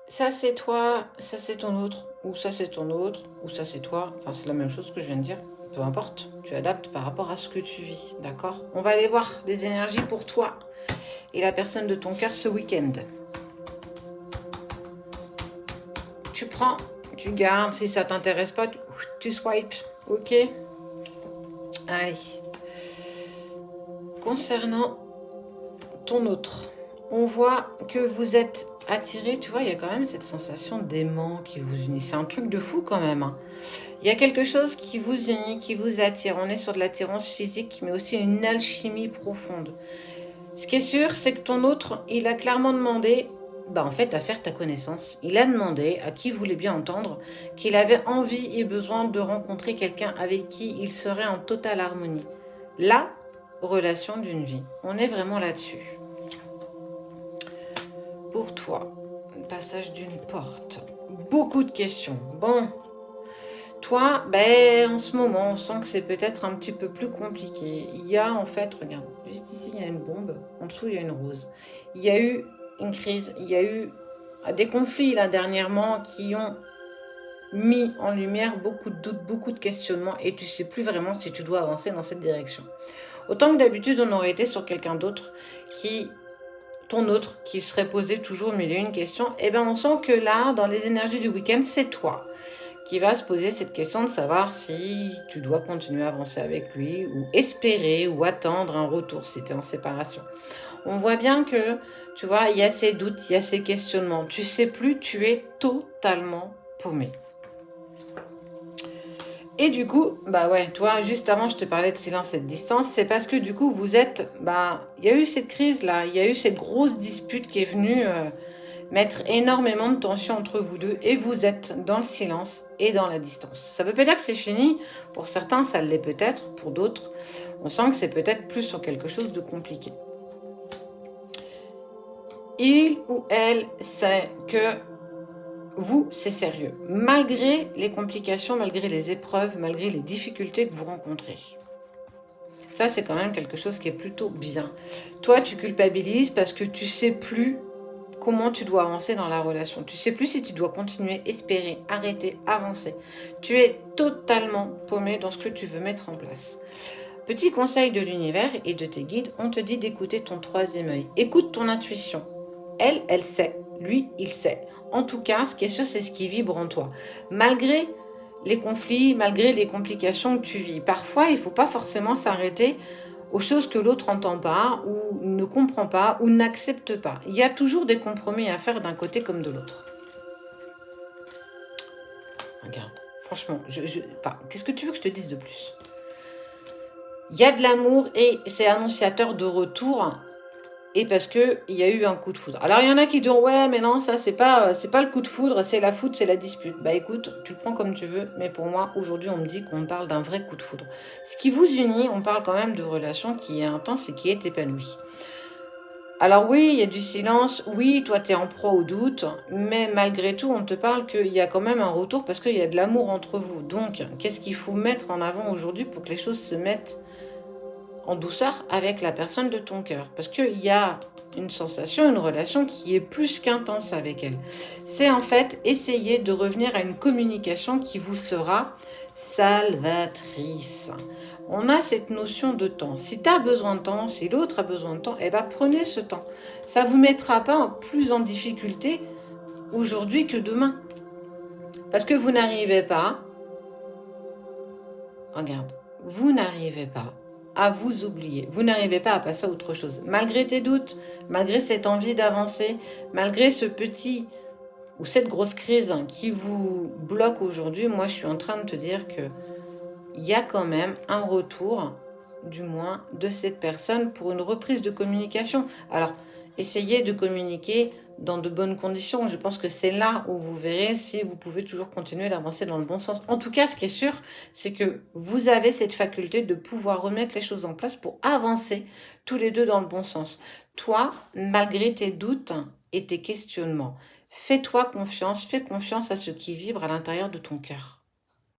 ça c'est toi, ça c'est ton autre, ou ça c'est ton autre, ou ça c'est toi. Enfin, c'est la même chose que je viens de dire. Peu importe, tu adaptes par rapport à ce que tu vis, d'accord? On va aller voir des énergies pour toi et la personne de ton cœur ce week-end. Tu prends, tu gardes, si ça t'intéresse pas, tu swipes, ok? Allez. Concernant ton autre, on voit que vous êtes attiré, tu vois, il y a quand même cette sensation d'aimant qui vous unit. C'est un truc de fou quand même, hein. Il y a quelque chose qui vous unit, qui vous attire. On est sur de l'attirance physique, mais aussi une alchimie profonde. Ce qui est sûr, c'est que ton autre, il a clairement demandé, en fait, à faire ta connaissance. Il a demandé, à qui voulait bien entendre, qu'il avait envie et besoin de rencontrer quelqu'un avec qui il serait en totale harmonie. La relation d'une vie. On est vraiment là-dessus. Pour toi, le passage d'une porte. Beaucoup de questions. Bon, toi, en ce moment, on sent que c'est peut-être un petit peu plus compliqué. Il y a en fait, regarde, juste ici, il y a une bombe. En dessous, il y a une rose. Il y a eu une crise. Il y a eu des conflits, là, dernièrement, qui ont mis en lumière beaucoup de doutes, beaucoup de questionnements. Et tu sais plus vraiment si tu dois avancer dans cette direction. Autant que d'habitude, on aurait été sur quelqu'un d'autre ton autre, qui serait posé toujours mille et une questions. Et bien, on sent que là, dans les énergies du week-end, c'est toi qui va se poser cette question de savoir si tu dois continuer à avancer avec lui ou espérer ou attendre un retour si tu es en séparation. On voit bien que, tu vois, il y a ces doutes, il y a ces questionnements. Tu sais plus, tu es totalement paumé. Et du coup, toi, juste avant, je te parlais de silence et de distance, c'est parce que du coup, vous êtes, il y a eu cette crise-là, il y a eu cette grosse dispute qui est venue mettre énormément de tension entre vous deux et vous êtes dans le silence et dans la distance. Ça veut pas dire que c'est fini. Pour certains, ça l'est peut-être. Pour d'autres, on sent que c'est peut-être plus sur quelque chose de compliqué. Il ou elle sait que vous, c'est sérieux. Malgré les complications, malgré les épreuves, malgré les difficultés que vous rencontrez. Ça, c'est quand même quelque chose qui est plutôt bien. Toi, tu culpabilises parce que tu sais plus comment tu dois avancer dans la relation. Tu sais plus si tu dois continuer, espérer, arrêter, avancer. Tu es totalement paumé dans ce que tu veux mettre en place. Petit conseil de l'univers et de tes guides, on te dit d'écouter ton troisième œil. Écoute ton intuition. Elle sait. Lui, il sait. En tout cas, ce qui est sûr, c'est ce qui vibre en toi. Malgré les conflits, malgré les complications que tu vis, parfois, il ne faut pas forcément s'arrêter aux choses que l'autre n'entend pas ou ne comprend pas ou n'accepte pas. Il y a toujours des compromis à faire d'un côté comme de l'autre. Regarde, franchement, qu'est-ce que tu veux que je te dise de plus? Il y a de l'amour et c'est annonciateur de retour et parce qu'il y a eu un coup de foudre. Alors il y en a qui disent ouais mais non, ça c'est pas le coup de foudre, c'est la foudre, c'est la dispute. Écoute, tu le prends comme tu veux, mais pour moi aujourd'hui on me dit qu'on parle d'un vrai coup de foudre. Ce qui vous unit, on parle quand même de relation qui est intense et qui est épanouie. Alors oui, il y a du silence, oui, toi tu es en proie au doute, mais malgré tout on te parle qu'il y a quand même un retour parce qu'il y a de l'amour entre vous. Donc qu'est-ce qu'il faut mettre en avant aujourd'hui pour que les choses se mettent en douceur avec la personne de ton cœur? Parce qu'il y a une sensation, une relation qui est plus qu'intense avec elle. C'est en fait essayer de revenir à une communication qui vous sera salvatrice. On a cette notion de temps. Si tu as besoin de temps, si l'autre a besoin de temps, prenez ce temps. Ça ne vous mettra pas plus en difficulté aujourd'hui que demain. Parce que vous n'arrivez pas, regarde, vous n'arrivez pas à vous oublier. Vous n'arrivez pas à passer à autre chose. Malgré tes doutes, malgré cette envie d'avancer, malgré ce petit ou cette grosse crise qui vous bloque aujourd'hui, moi je suis en train de te dire que il y a quand même un retour, du moins, de cette personne pour une reprise de communication. Alors, essayez de communiquer dans de bonnes conditions. Je pense que c'est là où vous verrez si vous pouvez toujours continuer d'avancer dans le bon sens. En tout cas, ce qui est sûr, c'est que vous avez cette faculté de pouvoir remettre les choses en place pour avancer tous les deux dans le bon sens. Toi, malgré tes doutes et tes questionnements, fais-toi confiance, fais confiance à ce qui vibre à l'intérieur de ton cœur.